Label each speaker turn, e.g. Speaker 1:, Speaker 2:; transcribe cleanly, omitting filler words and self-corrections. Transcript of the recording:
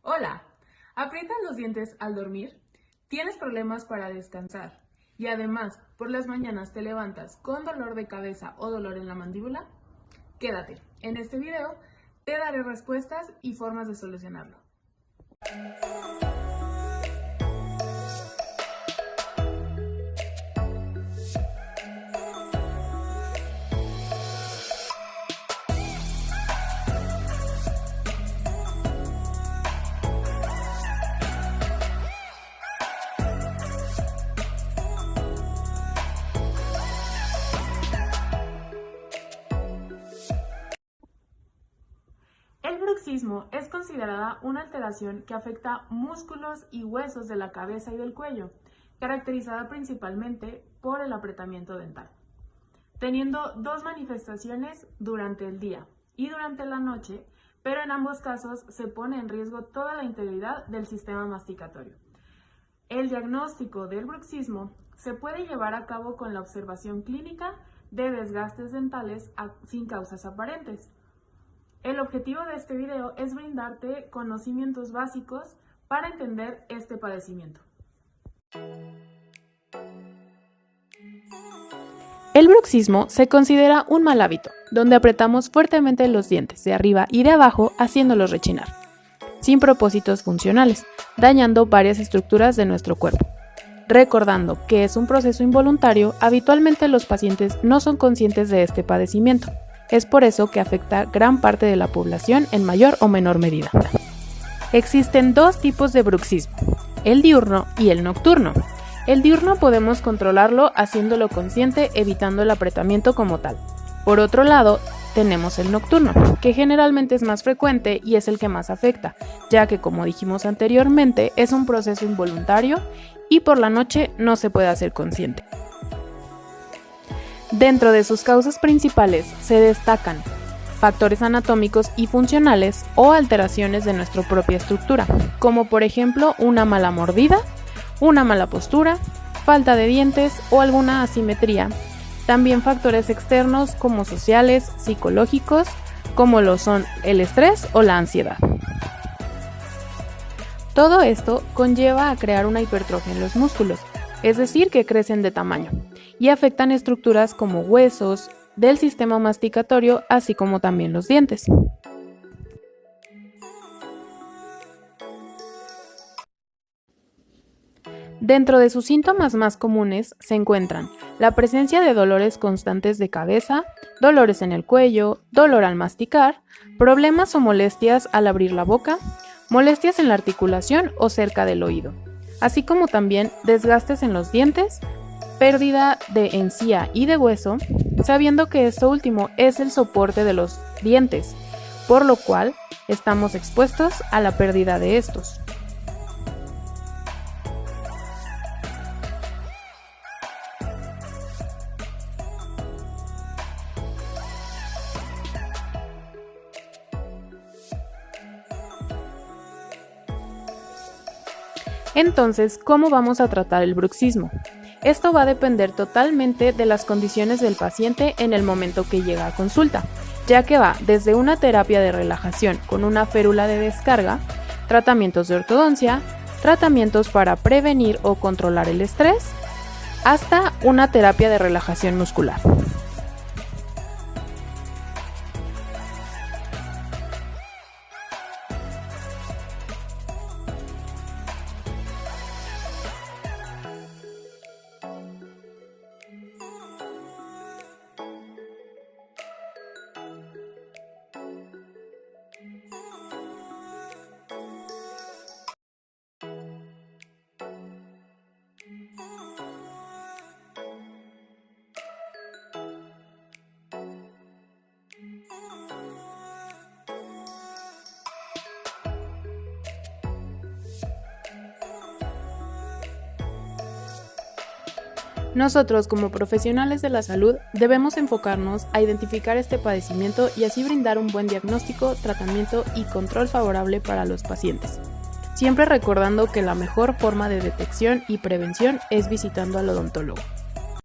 Speaker 1: Hola, ¿aprietas los dientes al dormir? ¿Tienes problemas para descansar? Y además, por las mañanas te levantas con dolor de cabeza o dolor en la mandíbula? Quédate, en este video te daré respuestas y formas de solucionarlo. El bruxismo es considerada una alteración que afecta músculos y huesos de la cabeza y del cuello, caracterizada principalmente por el apretamiento dental, teniendo dos manifestaciones durante el día y durante la noche, pero en ambos casos se pone en riesgo toda la integridad del sistema masticatorio. El diagnóstico del bruxismo se puede llevar a cabo con la observación clínica de desgastes dentales sin causas aparentes. El objetivo de este video es brindarte conocimientos básicos para entender este padecimiento.
Speaker 2: El bruxismo se considera un mal hábito, donde apretamos fuertemente los dientes de arriba y de abajo haciéndolos rechinar, sin propósitos funcionales, dañando varias estructuras de nuestro cuerpo. Recordando que es un proceso involuntario, habitualmente los pacientes no son conscientes de este padecimiento. Es por eso que afecta gran parte de la población en mayor o menor medida. Existen dos tipos de bruxismo, el diurno y el nocturno. El diurno podemos controlarlo haciéndolo consciente, evitando el apretamiento como tal. Por otro lado, tenemos el nocturno, que generalmente es más frecuente y es el que más afecta, ya que, como dijimos anteriormente, es un proceso involuntario y por la noche no se puede hacer consciente. Dentro de sus causas principales se destacan factores anatómicos y funcionales o alteraciones de nuestra propia estructura, como por ejemplo una mala mordida, una mala postura, falta de dientes o alguna asimetría. También factores externos como sociales, psicológicos, como lo son el estrés o la ansiedad. Todo esto conlleva a crear una hipertrofia en los músculos, es decir, que crecen de tamaño y afectan estructuras como huesos del sistema masticatorio, así como también los dientes. Dentro de sus síntomas más comunes se encuentran la presencia de dolores constantes de cabeza, dolores en el cuello, dolor al masticar, problemas o molestias al abrir la boca, molestias en la articulación o cerca del oído, así como también desgastes en los dientes, pérdida de encía y de hueso, sabiendo que esto último es el soporte de los dientes, por lo cual estamos expuestos a la pérdida de estos. Entonces, ¿cómo vamos a tratar el bruxismo? Esto va a depender totalmente de las condiciones del paciente en el momento que llega a consulta, ya que va desde una terapia de relajación con una férula de descarga, tratamientos de ortodoncia, tratamientos para prevenir o controlar el estrés, hasta una terapia de relajación muscular. Nosotros, como profesionales de la salud, debemos enfocarnos a identificar este padecimiento y así brindar un buen diagnóstico, tratamiento y control favorable para los pacientes. Siempre recordando que la mejor forma de detección y prevención es visitando al odontólogo.